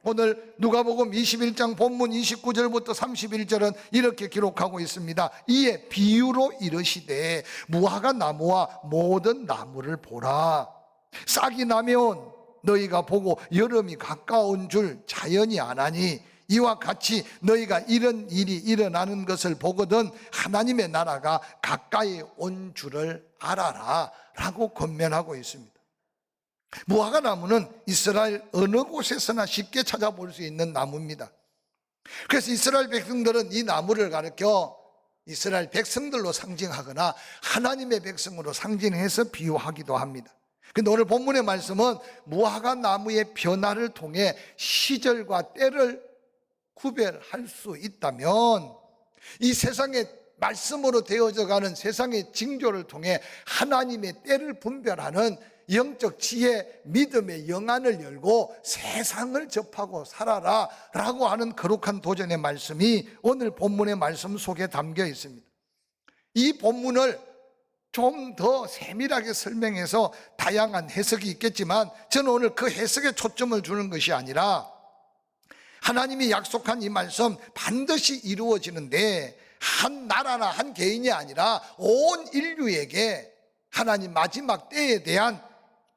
오늘 누가복음 21장 본문 29절부터 31절은 이렇게 기록하고 있습니다. 이에 비유로 이르시되 무화과 나무와 모든 나무를 보라. 싹이 나면 너희가 보고 여름이 가까운 줄 자연이 아나니 이와 같이 너희가 이런 일이 일어나는 것을 보거든 하나님의 나라가 가까이 온 줄을 알아라 라고 권면하고 있습니다. 무화과 나무는 이스라엘 어느 곳에서나 쉽게 찾아볼 수 있는 나무입니다. 그래서 이스라엘 백성들은 이 나무를 가리켜 이스라엘 백성들로 상징하거나 하나님의 백성으로 상징해서 비유하기도 합니다. 근데 오늘 본문의 말씀은 무화과 나무의 변화를 통해 시절과 때를 구별할 수 있다면 이 세상에 말씀으로 되어져 가는 세상의 징조를 통해 하나님의 때를 분별하는 영적 지혜, 믿음의 영안을 열고 세상을 접하고 살아라 라고 하는 거룩한 도전의 말씀이 오늘 본문의 말씀 속에 담겨 있습니다. 이 본문을 좀 더 세밀하게 설명해서 다양한 해석이 있겠지만 저는 오늘 그 해석에 초점을 주는 것이 아니라 하나님이 약속한 이 말씀 반드시 이루어지는데 한 나라나 한 개인이 아니라 온 인류에게 하나님 마지막 때에 대한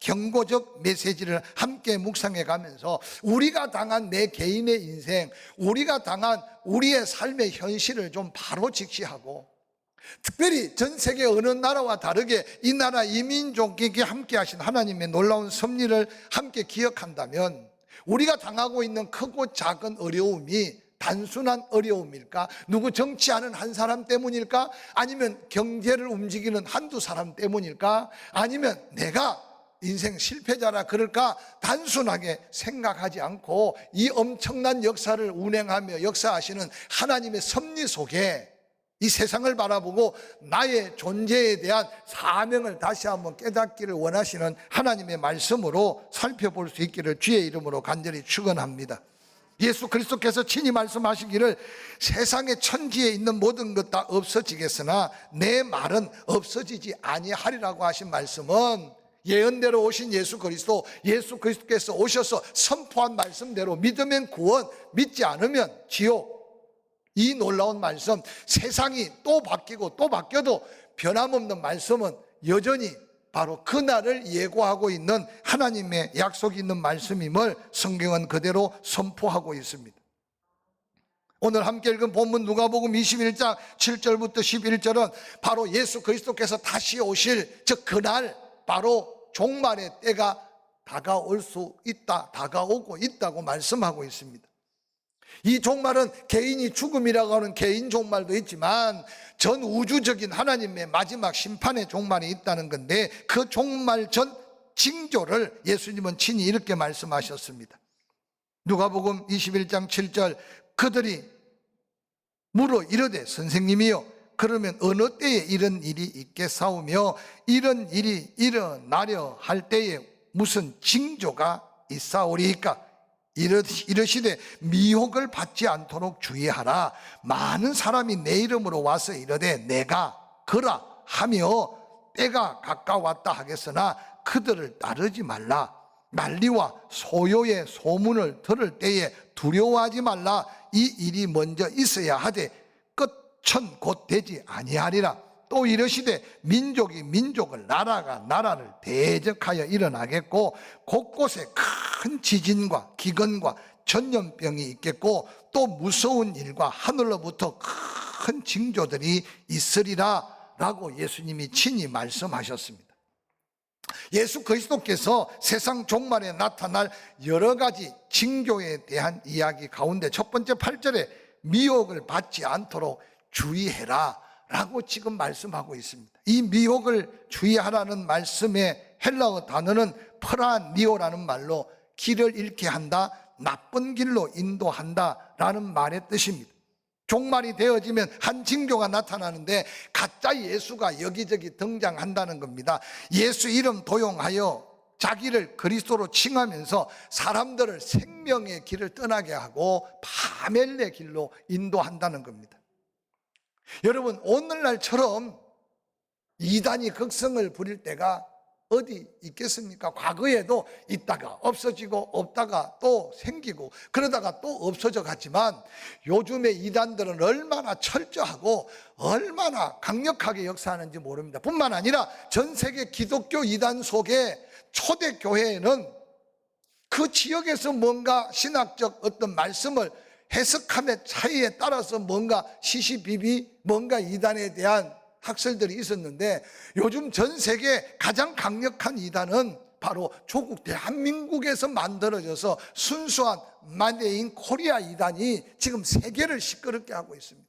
경고적 메시지를 함께 묵상해 가면서 우리가 당한 내 개인의 인생, 우리가 당한 우리의 삶의 현실을 좀 바로 직시하고 특별히 전 세계 어느 나라와 다르게 이 나라 이 민족에게 함께 하신 하나님의 놀라운 섭리를 함께 기억한다면 우리가 당하고 있는 크고 작은 어려움이 단순한 어려움일까? 누구 정치하는 한 사람 때문일까? 아니면 경제를 움직이는 한두 사람 때문일까? 아니면 내가 인생 실패자라 그럴까? 단순하게 생각하지 않고 이 엄청난 역사를 운행하며 역사하시는 하나님의 섭리 속에 이 세상을 바라보고 나의 존재에 대한 사명을 다시 한번 깨닫기를 원하시는 하나님의 말씀으로 살펴볼 수 있기를 주의 이름으로 간절히 축원합니다. 예수 그리스도께서 친히 말씀하시기를 세상의 천지에 있는 모든 것 다 없어지겠으나 내 말은 없어지지 아니하리라고 하신 말씀은 예언대로 오신 예수 그리스도께서 오셔서 선포한 말씀대로 믿으면 구원, 믿지 않으면 지옥. 이 놀라운 말씀, 세상이 또 바뀌고 또 바뀌어도 변함없는 말씀은 여전히 바로 그날을 예고하고 있는 하나님의 약속이 있는 말씀임을 성경은 그대로 선포하고 있습니다. 오늘 함께 읽은 본문 누가복음 21장 7절부터 11절은 바로 예수 그리스도께서 다시 오실 즉 그날 바로 종말의 때가 다가올 수 있다, 다가오고 있다고 말씀하고 있습니다. 이 종말은 개인이 죽음이라고 하는 개인 종말도 있지만 전 우주적인 하나님의 마지막 심판의 종말이 있다는 건데 그 종말 전 징조를 예수님은 친히 이렇게 말씀하셨습니다. 누가복음 21장 7절 그들이 물어 이르되 선생님이여 그러면 어느 때에 이런 일이 있겠사오며 이런 일이 일어나려 할 때에 무슨 징조가 있사오리이까? 이르시되 미혹을 받지 않도록 주의하라. 많은 사람이 내 이름으로 와서 이르되 내가 그라 하며 때가 가까웠다 하겠으나 그들을 따르지 말라. 난리와 소요의 소문을 들을 때에 두려워하지 말라. 이 일이 먼저 있어야 하되 끝은 곧 되지 아니하리라. 또 이르시되 민족이 민족을 나라가 나라를 대적하여 일어나겠고 곳곳에 큰 지진과 기근과 전염병이 있겠고 또 무서운 일과 하늘로부터 큰 징조들이 있으리라 라고 예수님이 친히 말씀하셨습니다. 예수 그리스도께서 세상 종말에 나타날 여러 가지 징조에 대한 이야기 가운데 첫 번째 8절에 미혹을 받지 않도록 주의해라 라고 지금 말씀하고 있습니다. 이 미혹을 주의하라는 말씀의 헬라어 단어는 프라니오라는 말로 길을 잃게 한다, 나쁜 길로 인도한다 라는 말의 뜻입니다. 종말이 되어지면 한 징조가 나타나는데 가짜 예수가 여기저기 등장한다는 겁니다. 예수 이름 도용하여 자기를 그리스도로 칭하면서 사람들을 생명의 길을 떠나게 하고 파멸의 길로 인도한다는 겁니다. 여러분 오늘날처럼 이단이 극성을 부릴 때가 어디 있겠습니까? 과거에도 있다가 없어지고 없다가 또 생기고 그러다가 또 없어져 갔지만 요즘의 이단들은 얼마나 철저하고 얼마나 강력하게 역사하는지 모릅니다. 뿐만 아니라 전 세계 기독교 이단 속에 초대 교회에는 그 지역에서 뭔가 신학적 어떤 말씀을 해석함의 차이에 따라서 뭔가 시시비비 뭔가 이단에 대한 학설들이 있었는데 요즘 전 세계 가장 강력한 이단은 바로 조국 대한민국에서 만들어져서 순수한 마네인 코리아 이단이 지금 세계를 시끄럽게 하고 있습니다.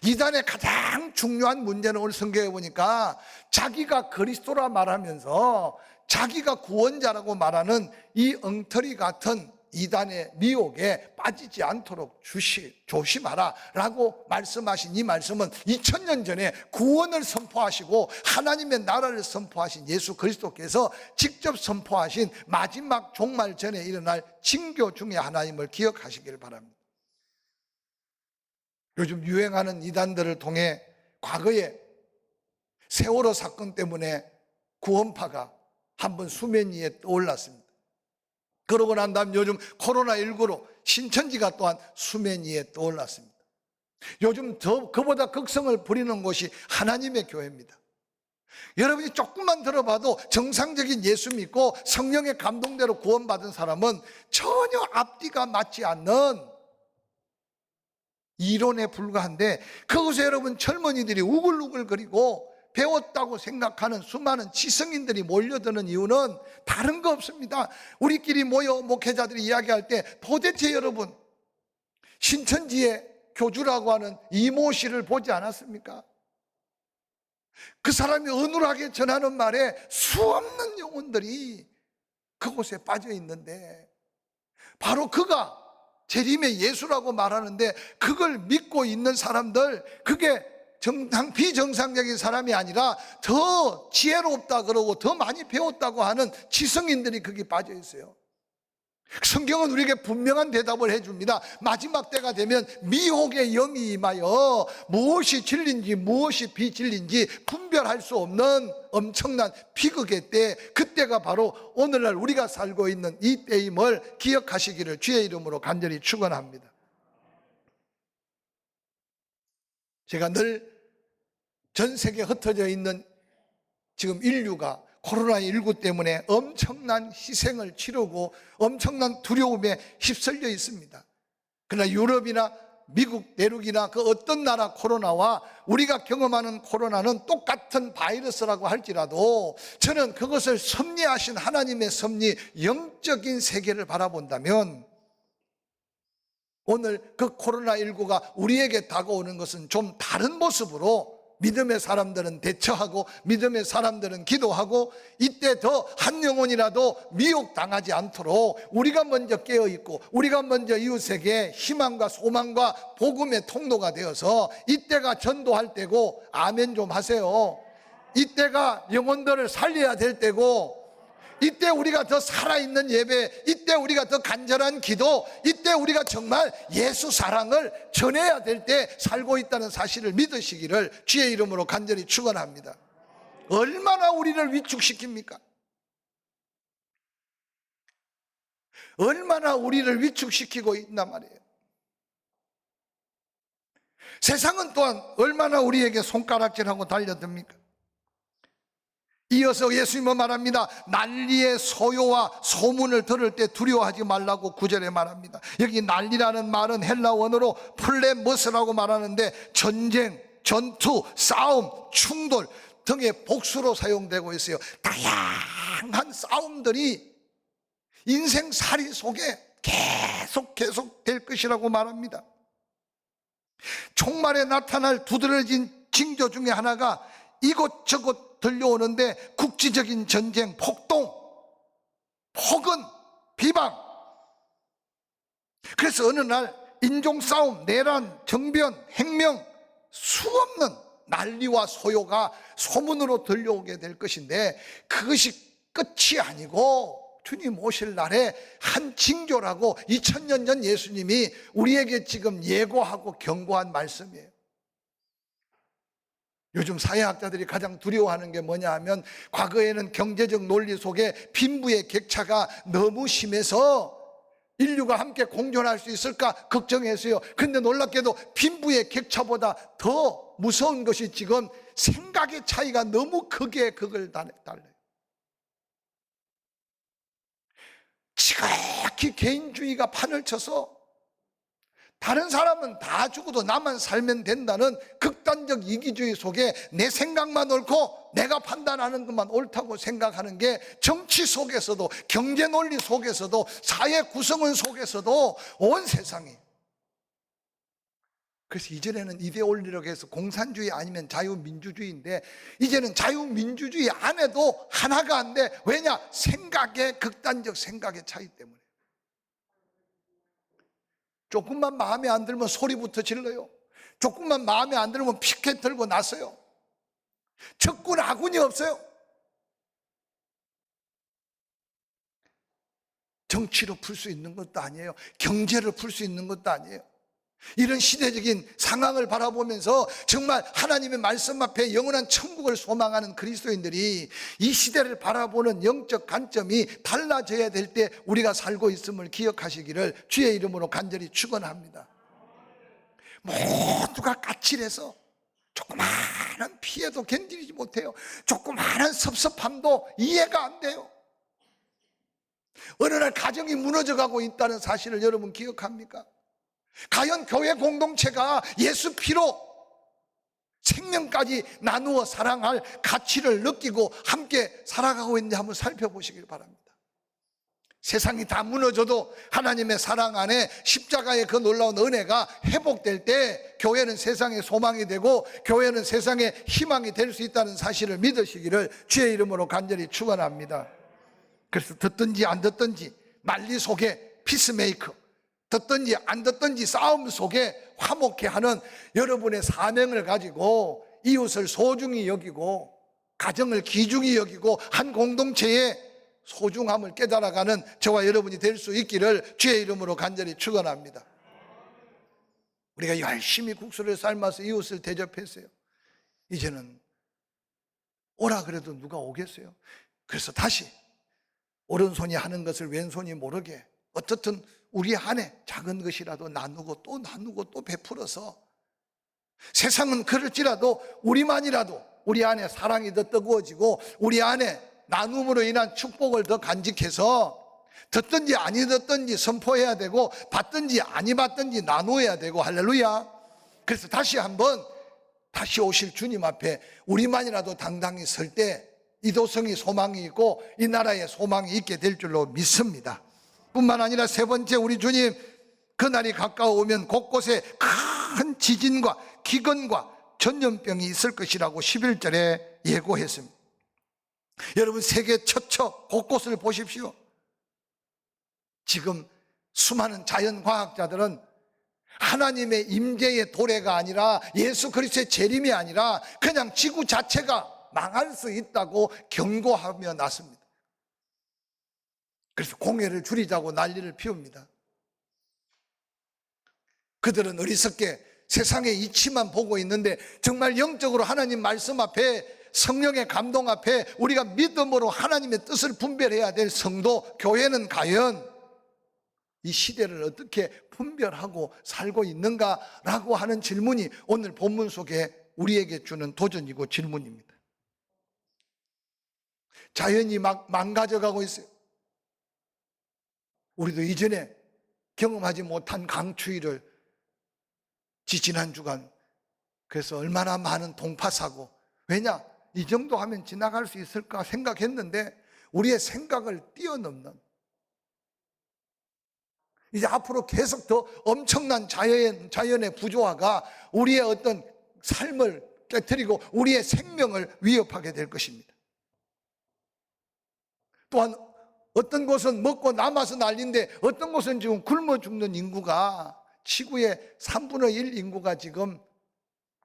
이단의 가장 중요한 문제는 오늘 성경에 보니까 자기가 그리스도라 말하면서 자기가 구원자라고 말하는 이 엉터리 같은 이단의 미혹에 빠지지 않도록 조심하라 라고 말씀하신 이 말씀은 2000년 전에 구원을 선포하시고 하나님의 나라를 선포하신 예수 그리스도께서 직접 선포하신 마지막 종말 전에 일어날 징조 중의 하나임을 기억하시길 바랍니다. 요즘 유행하는 이단들을 통해 과거에 세월호 사건 때문에 구원파가 한번 수면 위에 떠올랐습니다. 그러고 난 다음 요즘 코로나19로 신천지가 또한 수면 위에 떠올랐습니다. 요즘 더 그보다 극성을 부리는 곳이 하나님의 교회입니다. 여러분이 조금만 들어봐도 정상적인 예수 믿고 성령의 감동대로 구원받은 사람은 전혀 앞뒤가 맞지 않는 이론에 불과한데 그곳에 여러분 젊은이들이 우글우글거리고 배웠다고 생각하는 수많은 지성인들이 몰려드는 이유는 다른 거 없습니다. 우리끼리 모여 목회자들이 이야기할 때 도대체 여러분 신천지의 교주라고 하는 이모 씨를 보지 않았습니까? 그 사람이 어눌하게 전하는 말에 수없는 영혼들이 그곳에 빠져 있는데 바로 그가 재림의 예수라고 말하는데 그걸 믿고 있는 사람들, 그게 비정상적인 사람이 아니라 더 지혜롭다 그러고 더 많이 배웠다고 하는 지성인들이 거기 빠져 있어요. 성경은 우리에게 분명한 대답을 해줍니다. 마지막 때가 되면 미혹의 영이 임하여 무엇이 진리인지 무엇이 비진리인지 분별할 수 없는 엄청난 비극의 때, 그때가 바로 오늘날 우리가 살고 있는 이 때임을 기억하시기를 주의 이름으로 간절히 축원합니다. 제가 늘 전 세계에 흩어져 있는 지금 인류가 코로나19 때문에 엄청난 희생을 치르고 엄청난 두려움에 휩쓸려 있습니다. 그러나 유럽이나 미국 내륙이나 그 어떤 나라 코로나와 우리가 경험하는 코로나는 똑같은 바이러스라고 할지라도 저는 그것을 섭리하신 하나님의 섭리, 영적인 세계를 바라본다면 오늘 그 코로나19가 우리에게 다가오는 것은 좀 다른 모습으로 믿음의 사람들은 대처하고 믿음의 사람들은 기도하고 이때 더 한 영혼이라도 미혹당하지 않도록 우리가 먼저 깨어있고 우리가 먼저 이웃에게 희망과 소망과 복음의 통로가 되어서 이때가 전도할 때고, 아멘 좀 하세요. 이때가 영혼들을 살려야 될 때고, 이때 우리가 더 살아있는 예배, 이때 우리가 더 간절한 기도, 이때 우리가 정말 예수 사랑을 전해야 될 때 살고 있다는 사실을 믿으시기를 주의 이름으로 간절히 축원합니다. 얼마나 우리를 위축시킵니까? 얼마나 우리를 위축시키고 있단 말이에요. 세상은 또한 얼마나 우리에게 손가락질하고 달려듭니까? 이어서 예수님은 말합니다. 난리의 소요와 소문을 들을 때 두려워하지 말라고 9절에 말합니다. 여기 난리라는 말은 헬라 원어로 플레머스라고 말하는데 전쟁, 전투, 싸움, 충돌 등의 복수로 사용되고 있어요. 다양한 싸움들이 인생살이 속에 계속 될 것이라고 말합니다. 종말에 나타날 두드러진 징조 중에 하나가 이곳저곳 들려오는데 국지적인 전쟁, 폭동, 폭언, 비방. 그래서 어느 날 인종싸움, 내란, 정변, 행명, 수없는 난리와 소요가 소문으로 들려오게 될 것인데 그것이 끝이 아니고 주님 오실 날에 한 징조라고 2000년 전 예수님이 우리에게 지금 예고하고 경고한 말씀이에요. 요즘 사회학자들이 가장 두려워하는 게 뭐냐 하면, 과거에는 경제적 논리 속에 빈부의 격차가 너무 심해서 인류가 함께 공존할 수 있을까 걱정했어요. 그런데 놀랍게도 빈부의 격차보다 더 무서운 것이 지금 생각의 차이가 너무 크게 극을 달려요. 지극히 개인주의가 판을 쳐서 다른 사람은 다 죽어도 나만 살면 된다는 극단적 이기주의 속에 내 생각만 옳고 내가 판단하는 것만 옳다고 생각하는 게 정치 속에서도, 경제 논리 속에서도, 사회 구성원 속에서도 온 세상이. 그래서 이전에는 이데올리라고 해서 공산주의 아니면 자유민주주의인데, 이제는 자유민주주의 안에도 하나가 안 돼. 왜냐? 생각의 극단적 생각의 차이 때문에. 조금만 마음에 안 들면 소리부터 질러요. 조금만 마음에 안 들면 피켓 들고 나서요. 적군 아군이 없어요. 정치로 풀 수 있는 것도 아니에요. 경제로 풀 수 있는 것도 아니에요. 이런 시대적인 상황을 바라보면서 정말 하나님의 말씀 앞에 영원한 천국을 소망하는 그리스도인들이 이 시대를 바라보는 영적 관점이 달라져야 될 때 우리가 살고 있음을 기억하시기를 주의 이름으로 간절히 축원합니다. 모두가 까칠해서 조그마한 피해도 견디지 못해요. 조그마한 섭섭함도 이해가 안 돼요. 어느 날 가정이 무너져가고 있다는 사실을 여러분 기억합니까? 과연 교회 공동체가 예수 피로 생명까지 나누어 사랑할 가치를 느끼고 함께 살아가고 있는지 한번 살펴보시길 바랍니다. 세상이 다 무너져도 하나님의 사랑 안에 십자가의 그 놀라운 은혜가 회복될 때 교회는 세상의 소망이 되고 교회는 세상의 희망이 될 수 있다는 사실을 믿으시기를 주의 이름으로 간절히 축원합니다. 그래서 듣든지 안 듣든지 난리 속에 피스메이커, 듣든지 안 듣든지 싸움 속에 화목케 하는 여러분의 사명을 가지고 이웃을 소중히 여기고 가정을 귀중히 여기고 한 공동체의 소중함을 깨달아가는 저와 여러분이 될 수 있기를 주의 이름으로 간절히 축원합니다. 우리가 열심히 국수를 삶아서 이웃을 대접했어요. 이제는 오라 그래도 누가 오겠어요? 그래서 다시 오른손이 하는 것을 왼손이 모르게 어떻든 우리 안에 작은 것이라도 나누고 또 베풀어서, 세상은 그럴지라도 우리만이라도 우리 안에 사랑이 더 뜨거워지고 우리 안에 나눔으로 인한 축복을 더 간직해서 듣든지 아니 듣든지 선포해야 되고 받든지 아니 받든지 나누어야 되고, 할렐루야. 그래서 다시 한번 다시 오실 주님 앞에 우리만이라도 당당히 설 때 이도성이 소망이 있고 이 나라에 소망이 있게 될 줄로 믿습니다. 뿐만 아니라 세 번째, 우리 주님 그날이 가까워오면 곳곳에 큰 지진과 기근과 전염병이 있을 것이라고 11절에 예고했습니다. 여러분, 세계 처처 곳곳을 보십시오. 지금 수많은 자연과학자들은 하나님의 임재의 도래가 아니라 예수 그리스도의 재림이 아니라 그냥 지구 자체가 망할 수 있다고 경고하며 났습니다. 그래서 공해를 줄이자고 난리를 피웁니다. 그들은 어리석게 세상의 이치만 보고 있는데 정말 영적으로 하나님 말씀 앞에, 성령의 감동 앞에 우리가 믿음으로 하나님의 뜻을 분별해야 될 성도, 교회는 과연 이 시대를 어떻게 분별하고 살고 있는가라고 하는 질문이 오늘 본문 속에 우리에게 주는 도전이고 질문입니다. 자연이 막 망가져가고 있어요. 우리도 이전에 경험하지 못한 강추위를 지난 주간, 그래서 얼마나 많은 동파사고, 왜냐? 이 정도 하면 지나갈 수 있을까 생각했는데 우리의 생각을 뛰어넘는, 이제 앞으로 계속 더 엄청난 자연의 부조화가 우리의 어떤 삶을 깨트리고 우리의 생명을 위협하게 될 것입니다. 또한 어떤 곳은 먹고 남아서 난리인데 어떤 곳은 지금 굶어 죽는 인구가, 지구의 3분의 1 인구가 지금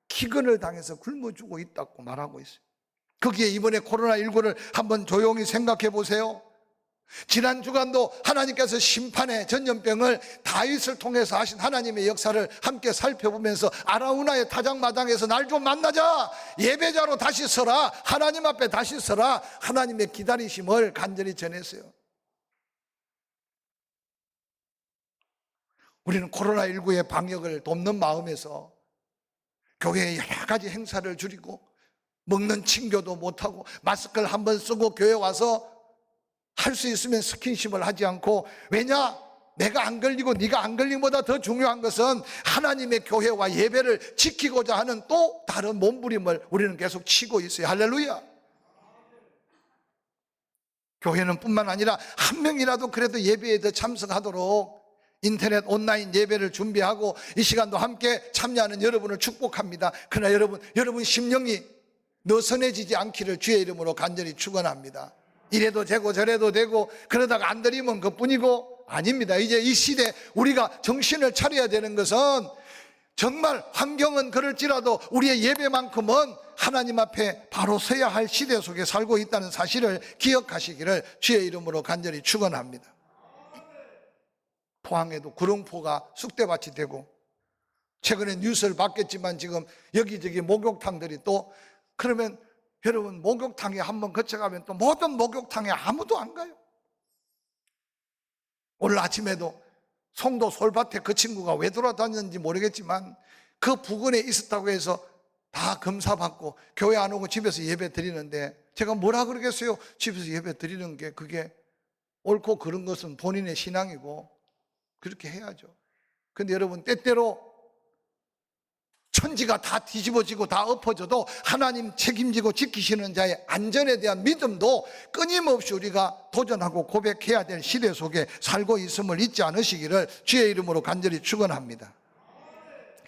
기근을 당해서 굶어 죽고 있다고 말하고 있어요. 거기에 이번에 코로나19를 한번 조용히 생각해 보세요. 지난 주간도 하나님께서 심판의 전염병을 다윗을 통해서 하신 하나님의 역사를 함께 살펴보면서 아라우나의 타작마당에서 날 좀 만나자, 예배자로 다시 서라, 하나님 앞에 다시 서라, 하나님의 기다리심을 간절히 전했어요. 우리는 코로나19의 방역을 돕는 마음에서 교회에 여러 가지 행사를 줄이고 먹는 친교도 못하고 마스크를 한번 쓰고 교회 와서 할 수 있으면 스킨십을 하지 않고, 왜냐? 내가 안 걸리고 네가 안 걸림보다 더 중요한 것은 하나님의 교회와 예배를 지키고자 하는 또 다른 몸부림을 우리는 계속 치고 있어요. 할렐루야. 교회는 뿐만 아니라 한 명이라도 그래도 예배에 더 참석하도록 인터넷 온라인 예배를 준비하고 이 시간도 함께 참여하는 여러분을 축복합니다. 그러나 여러분 심령이 느슨해지지 않기를 주의 이름으로 간절히 축원합니다. 이래도 되고 저래도 되고 그러다가 안 드리면 그뿐이고, 아닙니다. 이제 이 시대 우리가 정신을 차려야 되는 것은, 정말 환경은 그럴지라도 우리의 예배만큼은 하나님 앞에 바로 서야 할 시대 속에 살고 있다는 사실을 기억하시기를 주의 이름으로 간절히 축원합니다. 포항에도 구릉포가 쑥대밭이 되고, 최근에 뉴스를 봤겠지만 지금 여기저기 목욕탕들이 또, 그러면 여러분 목욕탕에 한번 거쳐가면 또 모든 목욕탕에 아무도 안 가요. 오늘 아침에도 송도 솔밭에 그 친구가 왜 돌아다녔는지 모르겠지만 그 부근에 있었다고 해서 다 검사받고 교회 안 오고 집에서 예배 드리는데, 제가 뭐라 그러겠어요? 집에서 예배 드리는 게 그게 옳고 그른 것은 본인의 신앙이고 그렇게 해야죠. 근데 여러분, 때때로 천지가 다 뒤집어지고 다 엎어져도 하나님 책임지고 지키시는 자의 안전에 대한 믿음도 끊임없이 우리가 도전하고 고백해야 될 시대 속에 살고 있음을 잊지 않으시기를 주의 이름으로 간절히 축원합니다.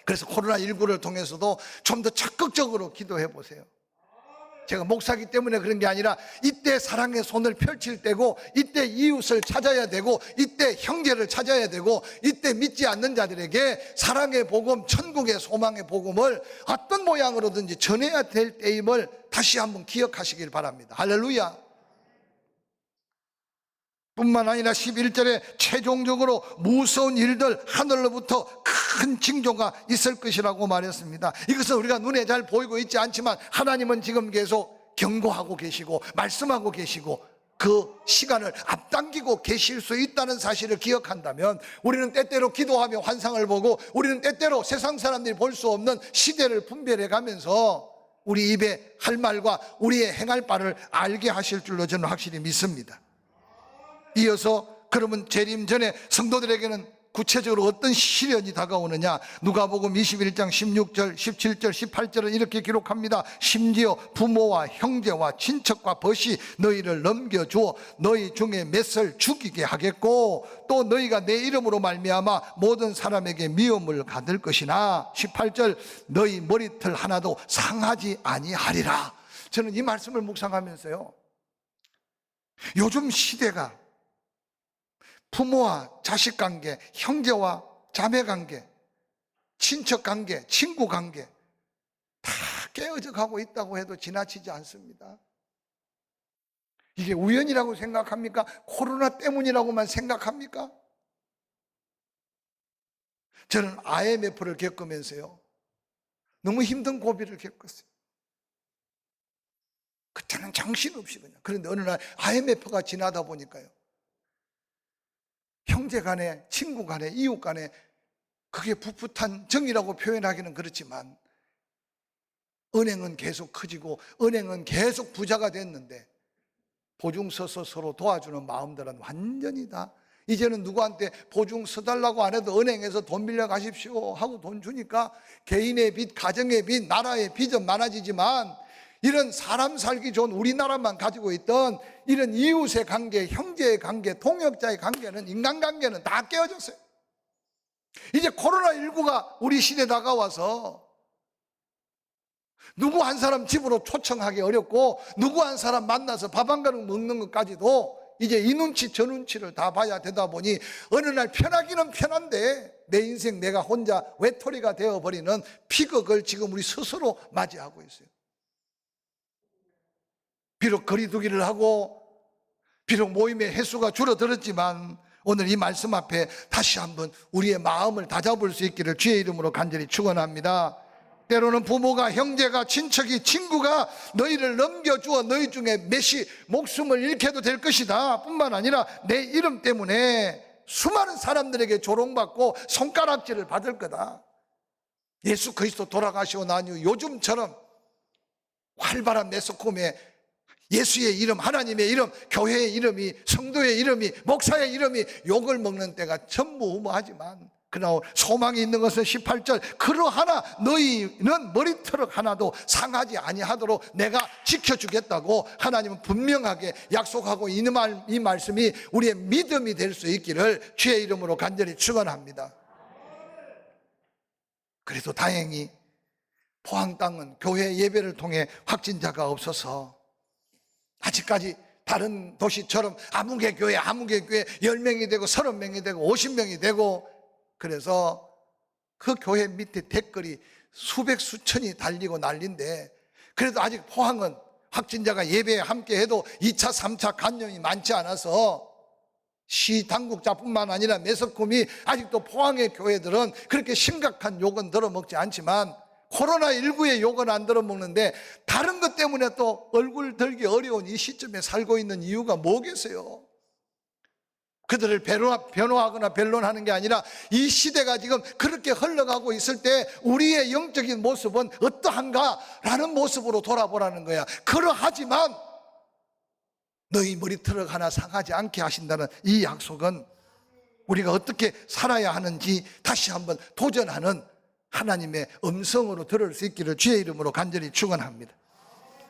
그래서 코로나19를 통해서도 좀 더 적극적으로 기도해 보세요. 제가 목사기 때문에 그런 게 아니라 이때 사랑의 손을 펼칠 때고, 이때 이웃을 찾아야 되고, 이때 형제를 찾아야 되고, 이때 믿지 않는 자들에게 사랑의 복음, 천국의 소망의 복음을 어떤 모양으로든지 전해야 될 때임을 다시 한번 기억하시길 바랍니다. 할렐루야. 뿐만 아니라 11절에 최종적으로 무서운 일들, 하늘로부터 큰 징조가 있을 것이라고 말했습니다. 이것은 우리가 눈에 잘 보이고 있지 않지만 하나님은 지금 계속 경고하고 계시고 말씀하고 계시고 그 시간을 앞당기고 계실 수 있다는 사실을 기억한다면, 우리는 때때로 기도하며 환상을 보고, 우리는 때때로 세상 사람들이 볼 수 없는 시대를 분별해 가면서 우리 입에 할 말과 우리의 행할 바를 알게 하실 줄로 저는 확실히 믿습니다. 이어서 그러면 재림 전에 성도들에게는 구체적으로 어떤 시련이 다가오느냐, 누가복음 21장 16절, 17절, 18절은 이렇게 기록합니다. 심지어 부모와 형제와 친척과 벗이 너희를 넘겨주어 너희 중에 몇을 죽이게 하겠고, 또 너희가 내 이름으로 말미암아 모든 사람에게 미움을 받을 것이나, 18절, 너희 머리털 하나도 상하지 아니하리라. 저는 이 말씀을 묵상하면서요, 요즘 시대가 부모와 자식 관계, 형제와 자매 관계, 친척 관계, 친구 관계 다 깨어져 가고 있다고 해도 지나치지 않습니다. 이게 우연이라고 생각합니까? 코로나 때문이라고만 생각합니까? 저는 IMF를 겪으면서요, 너무 힘든 고비를 겪었어요. 그때는 정신없이 그냥. 그런데 어느 날 IMF가 지나다 보니까요, 형제 간에, 친구 간에, 이웃 간에 그게 풋풋한 정이라고 표현하기는 그렇지만 은행은 계속 커지고 은행은 계속 부자가 됐는데 보증 서서 서로 도와주는 마음들은 완전히 다, 이제는 누구한테 보증 서달라고 안 해도 은행에서 돈 빌려 가십시오 하고 돈 주니까 개인의 빚, 가정의 빚, 나라의 빚은 많아지지만 이런 사람 살기 좋은 우리나라만 가지고 있던 이런 이웃의 관계, 형제의 관계, 동역자의 관계는, 인간관계는 다 깨어졌어요. 이제 코로나19가 우리 시대에 다가와서 누구 한 사람 집으로 초청하기 어렵고, 누구 한 사람 만나서 밥 한 그릇 먹는 것까지도 이제 이 눈치 저 눈치를 다 봐야 되다 보니 어느 날 편하기는 편한데 내 인생 내가 혼자 외톨이가 되어버리는 피극을 지금 우리 스스로 맞이하고 있어요. 비록 거리두기를 하고 비록 모임의 횟수가 줄어들었지만 오늘 이 말씀 앞에 다시 한번 우리의 마음을 다잡을 수 있기를 주의 이름으로 간절히 축원합니다. 때로는 부모가, 형제가, 친척이, 친구가 너희를 넘겨주어 너희 중에 몇이 목숨을 잃게도 될 것이다 뿐만 아니라 내 이름 때문에 수많은 사람들에게 조롱받고 손가락질을 받을 거다. 예수 그리스도 돌아가시고 난 이후 요즘처럼 활발한 매스컴에 예수의 이름, 하나님의 이름, 교회의 이름이, 성도의 이름이, 목사의 이름이 욕을 먹는 때가 전무후무하지만 그러나 소망이 있는 것은 18절 그러하나 너희는 머리털 하나도 상하지 아니하도록 내가 지켜주겠다고 하나님은 분명하게 약속하고 이 말씀이 우리의 믿음이 될 수 있기를 주의 이름으로 간절히 축원합니다. 그래도 다행히 포항 땅은 교회 예배를 통해 확진자가 없어서 아직까지 다른 도시처럼 아무개 교회 10명이 되고 30명이 되고 50명이 되고 그래서 그 교회 밑에 댓글이 수백 수천이 달리고 난리인데 그래도 아직 포항은 확진자가 예배에 함께해도 2차 3차 감염이 많지 않아서 시 당국자뿐만 아니라 매석금이 아직도 포항의 교회들은 그렇게 심각한 욕은 들어먹지 않지만 코로나19의 욕은 안 들어먹는데 다른 것 때문에 또 얼굴 들기 어려운 이 시점에 살고 있는 이유가 뭐겠어요? 그들을 변호하거나 변론하는 게 아니라 이 시대가 지금 그렇게 흘러가고 있을 때 우리의 영적인 모습은 어떠한가라는 모습으로 돌아보라는 거야. 그러하지만 너희 머리털 하나 상하지 않게 하신다는 이 약속은 우리가 어떻게 살아야 하는지 다시 한번 도전하는 하나님의 음성으로 들을 수 있기를 주의 이름으로 간절히 축원합니다.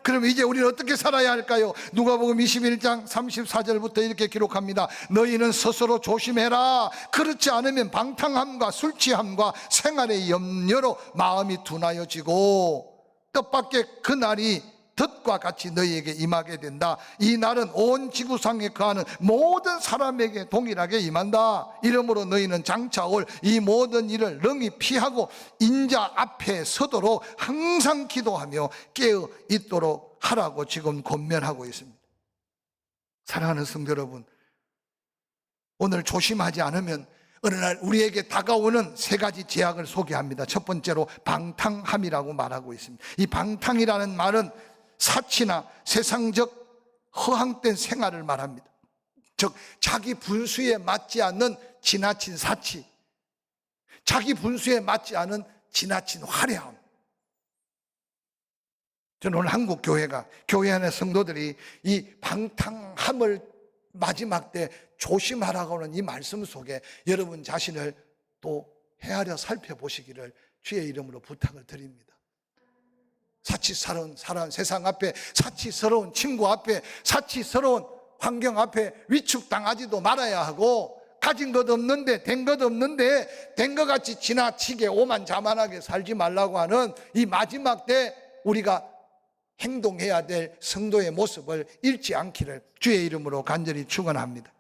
그럼 이제 우리는 어떻게 살아야 할까요? 누가복음 21장 34절부터 이렇게 기록합니다. 너희는 스스로 조심해라. 그렇지 않으면 방탕함과 술 취함과 생활의 염려로 마음이 둔하여지고 뜻밖의 그 날이 덫과 같이 너희에게 임하게 된다. 이 날은 온 지구상에 거하는 모든 사람에게 동일하게 임한다. 이러므로 너희는 장차 올 이 모든 일을 능히 피하고 인자 앞에 서도록 항상 기도하며 깨어 있도록 하라고 지금 권면하고 있습니다. 사랑하는 성도 여러분, 오늘 조심하지 않으면 어느 날 우리에게 다가오는 세 가지 제약을 소개합니다. 첫 번째로 방탕함이라고 말하고 있습니다. 이 방탕이라는 말은 사치나 세상적 허황된 생활을 말합니다. 즉 자기 분수에 맞지 않는 지나친 사치, 자기 분수에 맞지 않은 지나친 화려함. 저는 오늘 한국 교회가, 교회 안의 성도들이 이 방탕함을 마지막 때 조심하라고 하는 이 말씀 속에 여러분 자신을 또 헤아려 살펴보시기를 주의 이름으로 부탁을 드립니다. 사치스러운 세상 앞에, 사치스러운 친구 앞에, 사치스러운 환경 앞에 위축당하지도 말아야 하고, 가진 것 없는데, 된 것 없는데 된 것 같이 지나치게 오만자만하게 살지 말라고 하는 이 마지막 때 우리가 행동해야 될 성도의 모습을 잃지 않기를 주의 이름으로 간절히 축원합니다.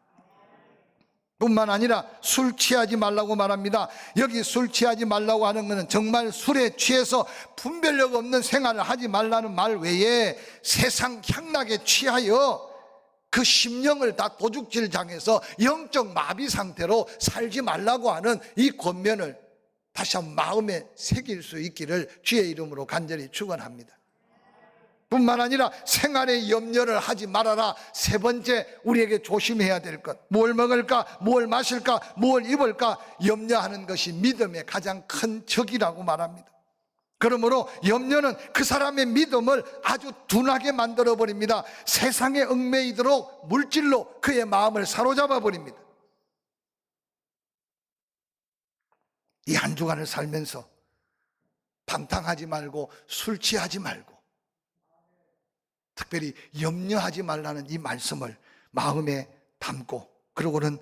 뿐만 아니라 술 취하지 말라고 말합니다. 여기 술 취하지 말라고 하는 것은 정말 술에 취해서 분별력 없는 생활을 하지 말라는 말 외에 세상 향락에 취하여 그 심령을 다 도둑질 당해서 영적 마비 상태로 살지 말라고 하는 이 권면을 다시 한번 마음에 새길 수 있기를 주의 이름으로 간절히 축원합니다. 뿐만 아니라 생활에 염려를 하지 말아라. 세 번째 우리에게 조심해야 될 것, 뭘 먹을까, 뭘 마실까, 뭘 입을까 염려하는 것이 믿음의 가장 큰 적이라고 말합니다. 그러므로 염려는 그 사람의 믿음을 아주 둔하게 만들어 버립니다. 세상에 얽매이도록 물질로 그의 마음을 사로잡아 버립니다. 이 한 주간을 살면서 방탕하지 말고 술 취하지 말고 특별히 염려하지 말라는 이 말씀을 마음에 담고, 그러고는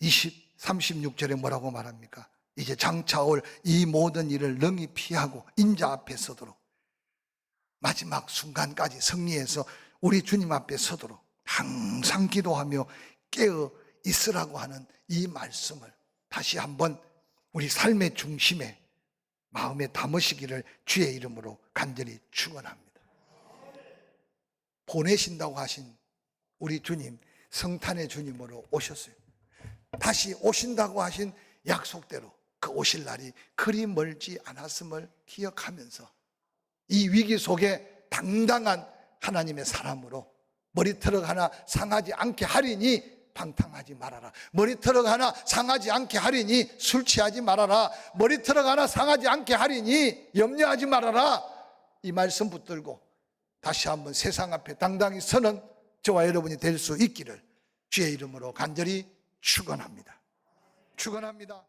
36절에 뭐라고 말합니까? 이제 장차 올 이 모든 일을 능히 피하고 인자 앞에 서도록, 마지막 순간까지 승리해서 우리 주님 앞에 서도록 항상 기도하며 깨어 있으라고 하는 이 말씀을 다시 한번 우리 삶의 중심에 마음에 담으시기를 주의 이름으로 간절히 축원합니다. 보내신다고 하신 우리 주님, 성탄의 주님으로 오셨어요. 다시 오신다고 하신 약속대로 그 오실 날이 그리 멀지 않았음을 기억하면서 이 위기 속에 당당한 하나님의 사람으로 머리털 하나 상하지 않게 하리니 방탕하지 말아라. 머리털 하나 상하지 않게 하리니 술 취하지 말아라. 머리털 하나 상하지 않게 하리니 염려하지 말아라. 이 말씀 붙들고 다시 한번 세상 앞에 당당히 서는 저와 여러분이 될 수 있기를 주의 이름으로 간절히 축원합니다. 축원합니다.